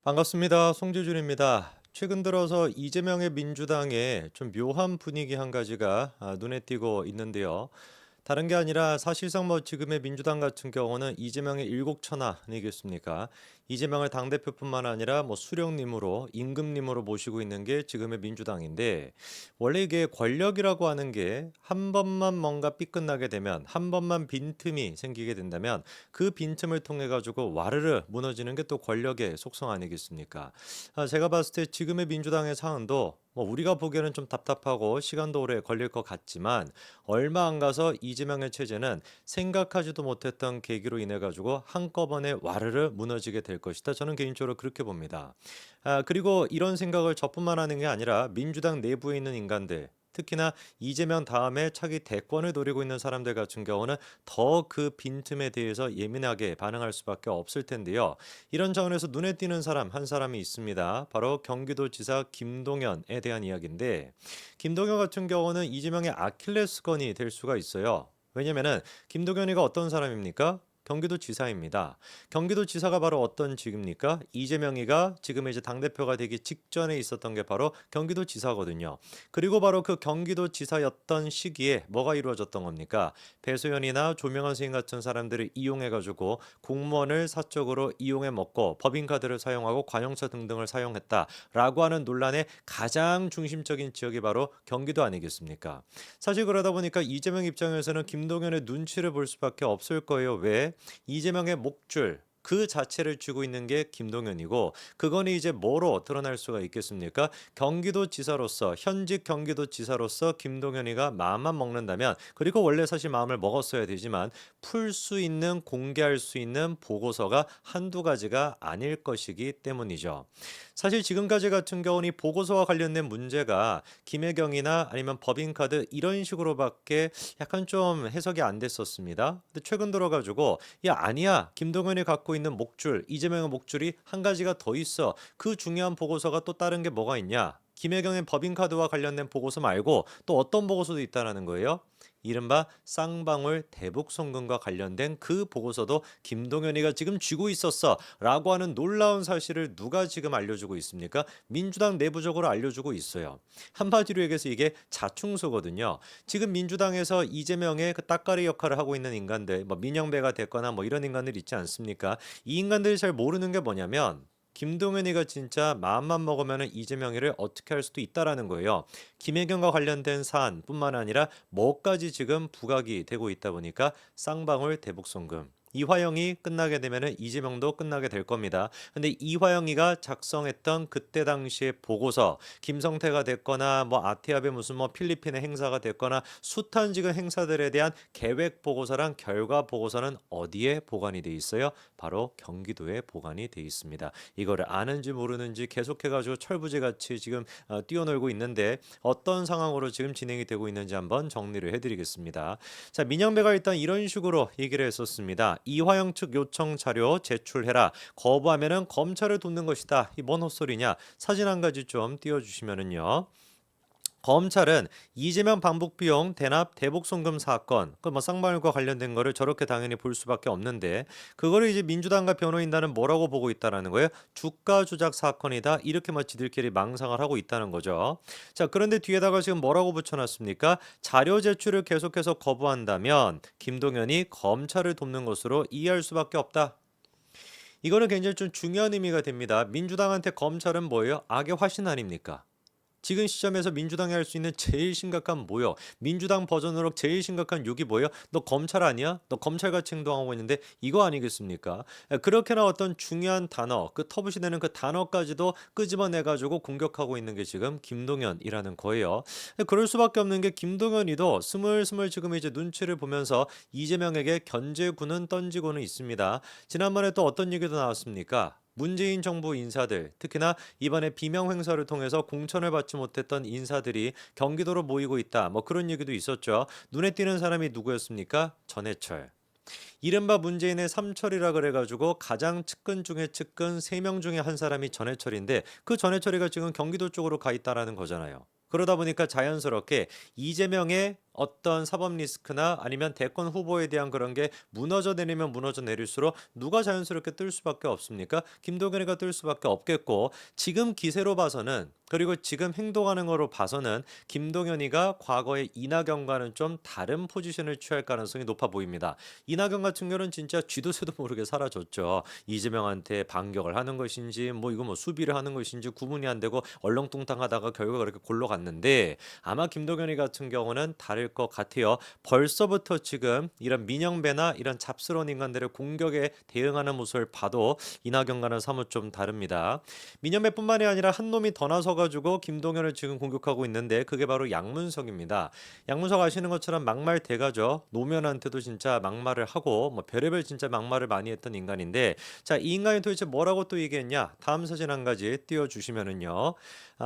반갑습니다. 송지준입니다. 최근 들어서 이재명의 민주당에 좀 묘한 분위기 한 가지가 눈에 띄고 있는데요. 다른 게 아니라 사실상 뭐 지금의 민주당 같은 경우는 이재명의 일곡천하 아니겠습니까? 이재명을 당대표뿐만 아니라 뭐 수령님으로 임금님으로 모시고 있는 게 지금의 민주당인데 원래 이게 권력이라고 하는 게 한 번만 뭔가 삐끗나게 되면 한 번만 빈틈이 생기게 된다면 그 빈틈을 통해 가지고 와르르 무너지는 게 또 권력의 속성 아니겠습니까? 제가 봤을 때 지금의 민주당의 상황도 뭐 우리가 보기에는 좀 답답하고 시간도 오래 걸릴 것 같지만 얼마 안 가서 이재명의 체제는 생각하지도 못했던 계기로 인해 가지고 한꺼번에 와르르 무너지게 될 것이다. 저는 개인적으로 그렇게 봅니다. 그리고 이런 생각을 저뿐만 하는 게 아니라 민주당 내부에 있는 인간들 특히나 이재명 다음에 차기 대권을 노리고 있는 사람들 같은 경우는 더 그 빈틈에 대해서 예민하게 반응할 수밖에 없을 텐데요. 이런 차원에서 눈에 띄는 사람 한 사람이 있습니다. 바로 경기도지사 김동연에 대한 이야기인데 김동연 같은 경우는 이재명의 아킬레스건이 될 수가 있어요. 왜냐면은 김동연이가 어떤 사람입니까? 경기도지사입니다. 경기도지사가 바로 어떤 직입니까? 이재명이가 지금 이제 당대표가 되기 직전에 있었던 게 바로 경기도지사거든요. 그리고 바로 그 경기도지사였던 시기에 뭐가 이루어졌던 겁니까? 배소연이나 조명환 선생님 같은 사람들을 이용해가지고 공무원을 사적으로 이용해 먹고 법인카드를 사용하고 관용차 등등을 사용했다라고 하는 논란의 가장 중심적인 지역이 바로 경기도 아니겠습니까? 사실 그러다 보니까 이재명 입장에서는 김동연의 눈치를 볼 수밖에 없을 거예요. 왜? 이재명의 목줄 그 자체를 쥐고 있는 게 김동연이고 그거는 이제 뭐로 드러날 수가 있겠습니까? 경기도지사로서 현직 경기도지사로서 김동연이가 마음만 먹는다면 그리고 원래 사실 마음을 먹었어야 되지만 풀 수 있는 공개할 수 있는 보고서가 한두 가지가 아닐 것이기 때문이죠. 사실 지금까지 같은 경우는 이 보고서와 관련된 문제가 김혜경이나 아니면 법인카드 이런 식으로밖에 약간 좀 해석이 안 됐었습니다. 근데 최근 들어가지고 야 아니야 김동연이 갖고 있는 목줄 이재명의 목줄이 한 가지가 더 있어. 그 중요한 보고서가 또 다른 게 뭐가 있냐? 김혜경의 법인카드와 관련된 보고서 말고 또 어떤 보고서도 있다라는 거예요. 이른바 쌍방울 대북송금과 관련된 그 보고서도 김동연이가 지금 쥐고 있었어 라고 하는 놀라운 사실을 누가 지금 알려주고 있습니까? 민주당 내부적으로 알려주고 있어요. 한마디로 얘기해서 이게 자충수거든요. 지금 민주당에서 이재명의 그 따까리 역할을 하고 있는 인간들 뭐 민영배가 됐거나 뭐 이런 인간들 있지 않습니까? 이 인간들이 잘 모르는 게 뭐냐면 김동연이가 진짜 마음만 먹으면 이재명이를 어떻게 할 수도 있다라는 거예요. 김혜경과 관련된 사안뿐만 아니라 뭐까지 지금 부각이 되고 있다 보니까 쌍방울 대북송금. 이화영이 끝나게 되면 이재명도 끝나게 될 겁니다. 근데 이화영이가 작성했던 그때 당시의 보고서, 김성태가 됐거나 뭐 아티압의 무슨 뭐 필리핀의 행사가 됐거나 숱한 지금 행사들에 대한 계획 보고서랑 결과 보고서는 어디에 보관이 돼 있어요? 바로 경기도에 보관이 돼 있습니다. 이거를 아는지 모르는지 계속해가지고 철부지같이 지금 뛰어놀고 있는데 어떤 상황으로 지금 진행이 되고 있는지 한번 정리를 해드리겠습니다. 자, 민영배가 일단 이런 식으로 얘기를 했었습니다. 이화영 측 요청 자료 제출해라. 거부하면은 검찰을 돕는 것이다. 이 뭔 헛소리냐? 사진 한 가지 좀 띄워주시면은요. 검찰은 이재명 방북 비용 대납 대북 송금 사건, 그 뭐 쌍방울과 관련된 거를 저렇게 당연히 볼 수밖에 없는데 그거를 이제 민주당과 변호인단은 뭐라고 보고 있다라는 거예요? 주가 조작 사건이다. 이렇게 뭐 지들끼리 망상을 하고 있다는 거죠. 자, 그런데 뒤에다가 지금 뭐라고 붙여놨습니까? 자료 제출을 계속해서 거부한다면 김동연이 검찰을 돕는 것으로 이해할 수밖에 없다. 이거는 굉장히 좀 중요한 의미가 됩니다. 민주당한테 검찰은 뭐예요? 악의 화신 아닙니까? 지금 시점에서 민주당이 할 수 있는 제일 심각한 뭐요? 민주당 버전으로 제일 심각한 욕이 뭐예요? 너 검찰 아니야? 너 검찰같이 행동하고 있는데 이거 아니겠습니까? 그렇게나 어떤 중요한 단어, 그 터부시되는 그 단어까지도 끄집어내가지고 공격하고 있는 게 지금 김동연이라는 거예요. 그럴 수밖에 없는 게 김동연이도 스물스물 지금 이제 눈치를 보면서 이재명에게 견제구는 던지고는 있습니다. 지난번에 또 어떤 얘기도 나왔습니까? 문재인 정부 인사들, 특히나 이번에 비명 행사를 통해서 공천을 받지 못했던 인사들이 경기도로 모이고 있다. 뭐 그런 얘기도 있었죠. 눈에 띄는 사람이 누구였습니까? 전해철. 이른바 문재인의 삼철이라 그래가지고 가장 측근 중에 측근 3명 중에 한 사람이 전해철인데 그 전해철이가 지금 경기도 쪽으로 가 있다라는 거잖아요. 그러다 보니까 자연스럽게 이재명의 어떤 사법 리스크나 아니면 대권 후보에 대한 그런 게 무너져 내리면 무너져 내릴수록 누가 자연스럽게 뜰 수밖에 없습니까? 김동연이가 뜰 수밖에 없겠고 지금 기세로 봐서는 그리고 지금 행동하는 거로 봐서는 김동연이가 과거의 이낙연과는 좀 다른 포지션을 취할 가능성이 높아 보입니다. 이낙연 같은 경우는 진짜 쥐도 새도 모르게 사라졌죠. 이재명한테 반격을 하는 것인지 뭐 이거 뭐 수비를 하는 것인지 구분이 안 되고 얼렁뚱땅하다가 결국 그렇게 골로 갔는데 아마 김동연이 같은 경우는 다를 것 같아요. 벌써부터 지금 이런 민영배나 이런 잡스러운 인간들의 공격에 대응하는 모습을 봐도 이낙연과는 사뭇 좀 다릅니다. 민영배뿐만이 아니라 한 놈이 더 나서가지고 김동연을 지금 공격하고 있는데 그게 바로 양문석입니다. 양문석 아시는 것처럼 막말 대가죠. 노무현한테도 진짜 막말을 하고 뭐 별의별 진짜 막말을 많이 했던 인간인데 자, 이 인간이 도대체 뭐라고 또 얘기했냐? 다음 사진 한 가지 띄워주시면은요.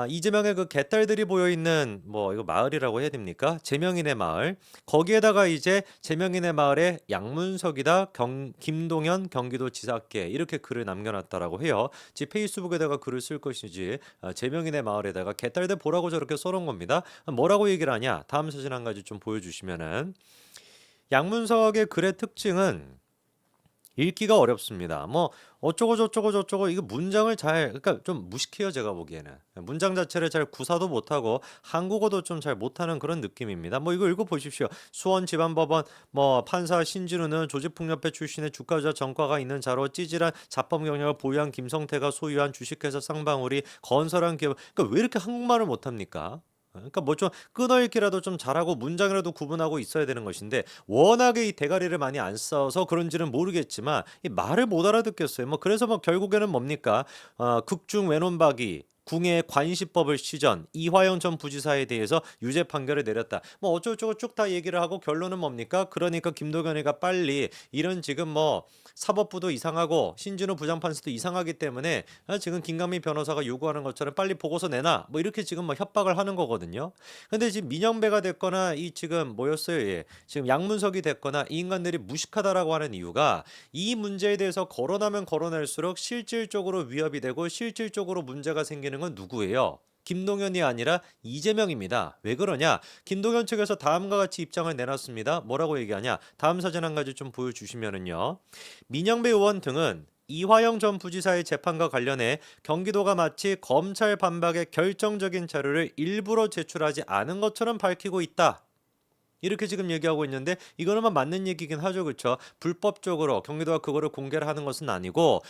이재명의 그 개딸들이 모여 있는 뭐 이거 마을이라고 해야 됩니까? 제명인의 마을. 거기에다가 이제 제명인의 마을에 양문석이다 김동연 경기도지사께 이렇게 글을 남겨놨다라고 해요. 지 페이스북에다가 글을 쓸 것이지 제명인의 마을에다가 개딸들 보라고 저렇게 써놓은 겁니다. 뭐라고 얘기를 하냐? 다음 사진 한 가지 좀 보여주시면은 양문석의 글의 특징은 읽기가 어렵습니다. 뭐 어쩌고 저쩌고 저쩌고 이거 문장을 잘 그러니까 좀 무식해요 제가 보기에는 문장 자체를 잘 구사도 못하고 한국어도 좀 잘 못하는 그런 느낌입니다. 뭐 이거 읽어보십시오. 수원지방법원 뭐 판사 신진우는 조직폭력배 출신의 주가조작 전과가 있는 자로 찌질한 자법 경력을 보유한 김성태가 소유한 주식회사 쌍방울이 건설한 기업 그러니까 왜 이렇게 한국말을 못합니까? 그러니까 뭐 좀 끊어읽기라도 좀 잘하고 문장이라도 구분하고 있어야 되는 것인데 워낙에 이 대가리를 많이 안 써서 그런지는 모르겠지만 이 말을 못 알아듣겠어요. 뭐 그래서 뭐 결국에는 뭡니까? 극중 외논박이 궁의 관시법을 시전 이화영 전 부지사에 대해서 유죄 판결을 내렸다. 뭐 어쩌고저쩌고 쭉 다 얘기를 하고 결론은 뭡니까? 그러니까 김도겸이가 빨리 이런 지금 뭐 사법부도 이상하고 신진우 부장판사도 이상하기 때문에 지금 김강민 변호사가 요구하는 것처럼 빨리 보고서 내놔. 뭐 이렇게 지금 뭐 협박을 하는 거거든요. 근데 지금 민영배가 됐거나 이 지금 뭐였어요? 예. 지금 양문석이 됐거나 이 인간들이 무식하다라고 하는 이유가 이 문제에 대해서 거론하면 거론할수록 실질적으로 위협이 되고 실질적으로 문제가 생기는 건 누구예요? 김동연이 아니라 이재명입니다. 왜 그러냐? 김동연 측에서 다음과 같이 입장을 내놨습니다. 뭐라고 얘기하냐? 다음 사진 한 가지 좀 보여주시면은요. 민영배 의원 등은 이화영 전 부지사의 재판과 관련해 경기도가 마치 검찰 반박의 결정적인 자료를 일부러 제출하지 않은 것처럼 밝히고 있다. 이렇게 지금 얘기하고 있는데 이거는 맞는 얘기긴 하죠. 그렇죠? 불법적으로 경기도가 그거를 공개를 하는 것은 아니고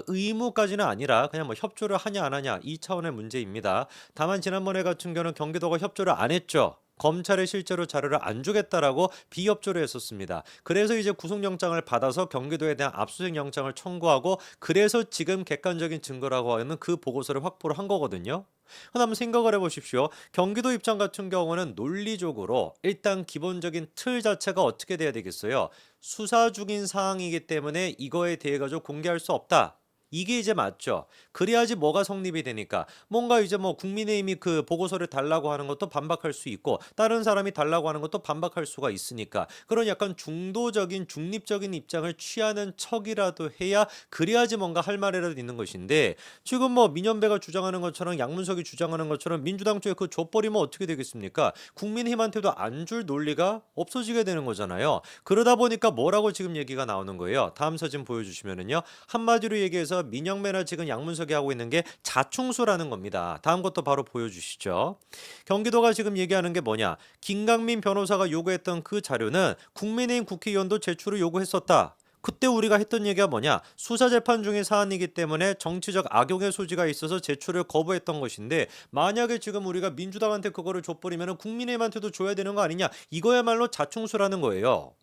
의무까지는 아니라 그냥 뭐 협조를 하냐 안 하냐 이 차원의 문제입니다. 다만 지난번에 같은 경우는 경기도가 협조를 안 했죠. 검찰에 실제로 자료를 안 주겠다라고 비협조를 했었습니다. 그래서 이제 구속영장을 받아서 경기도에 대한 압수수색 영장을 청구하고 그래서 지금 객관적인 증거라고 하는 그 보고서를 확보를 한 거거든요. 그럼 한번 생각을 해보십시오. 경기도 입장 같은 경우는 논리적으로 일단 기본적인 틀 자체가 어떻게 돼야 되겠어요? 수사 중인 사항이기 때문에 이거에 대해 가지고 공개할 수 없다. 이게 이제 맞죠. 그래야지 뭐가 성립이 되니까 뭔가 이제 뭐 국민의힘이 그 보고서를 달라고 하는 것도 반박할 수 있고 다른 사람이 달라고 하는 것도 반박할 수가 있으니까 그런 약간 중도적인 중립적인 입장을 취하는 척이라도 해야 그래야지 뭔가 할 말이라도 있는 것인데 지금 뭐 민연배가 주장하는 것처럼 양문석이 주장하는 것처럼 민주당 쪽에 그 줘버리면 어떻게 되겠습니까? 국민의힘한테도 안 줄 논리가 없어지게 되는 거잖아요. 그러다 보니까 뭐라고 지금 얘기가 나오는 거예요. 다음 사진 보여주시면은요. 한마디로 얘기해서 민영배나 지금 양문석이 하고 있는 게 자충수라는 겁니다. 다음 것도 바로 보여주시죠. 경기도가 지금 얘기하는 게 뭐냐? 김강민 변호사가 요구했던 그 자료는 국민의힘 국회의원도 제출을 요구했었다. 그때 우리가 했던 얘기가 뭐냐? 수사재판 중의 사안이기 때문에 정치적 악용의 소지가 있어서 제출을 거부했던 것인데 만약에 지금 우리가 민주당한테 그거를 줘버리면 국민의힘한테도 줘야 되는 거 아니냐? 이거야말로 자충수라는 거예요.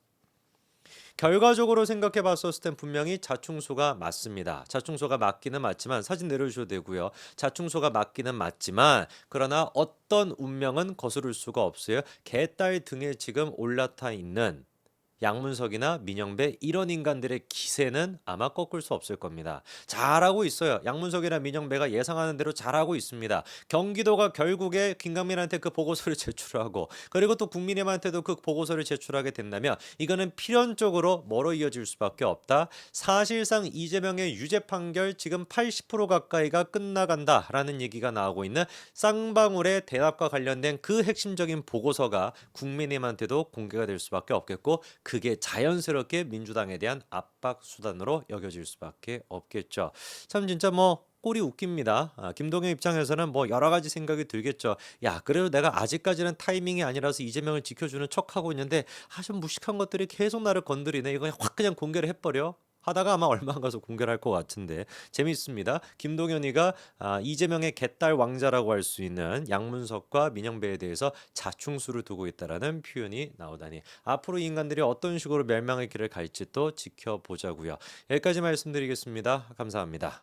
결과적으로 생각해 봤었을 땐 분명히 자충수가 맞습니다. 자충수가 맞기는 맞지만 사진 내려주셔도 되고요. 자충수가 맞기는 맞지만 그러나 어떤 운명은 거스를 수가 없어요. 개딸 등에 지금 올라타 있는 양문석이나 민영배 이런 인간들의 기세는 아마 꺾을 수 없을 겁니다. 잘하고 있어요. 양문석이나 민영배가 예상하는 대로 잘하고 있습니다. 경기도가 결국에 김강민한테 그 보고서를 제출하고 그리고 또 국민의힘한테도 그 보고서를 제출하게 된다면 이거는 필연적으로 뭐로 이어질 수밖에 없다. 사실상 이재명의 유죄 판결 지금 80% 가까이가 끝나간다라는 얘기가 나오고 있는 쌍방울의 대납과 관련된 그 핵심적인 보고서가 국민의힘한테도 공개가 될 수밖에 없겠고 그게 자연스럽게 민주당에 대한 압박 수단으로 여겨질 수밖에 없겠죠. 참 진짜 뭐 꼴이 웃깁니다. 김동연 입장에서는 뭐 여러 가지 생각이 들겠죠. 야, 그래도 내가 아직까지는 타이밍이 아니라서 이재명을 지켜주는 척하고 있는데 좀 무식한 것들이 계속 나를 건드리네. 이거 확 그냥 공개를 해버려. 하다가 아마 얼마 안 가서 공개를 할 것 같은데 재밌습니다. 김동연이가 이재명의 개딸 왕자라고 할 수 있는 양문석과 민영배에 대해서 자충수를 두고 있다라는 표현이 나오다니 앞으로 이 인간들이 어떤 식으로 멸망의 길을 갈지 또 지켜보자고요. 여기까지 말씀드리겠습니다. 감사합니다.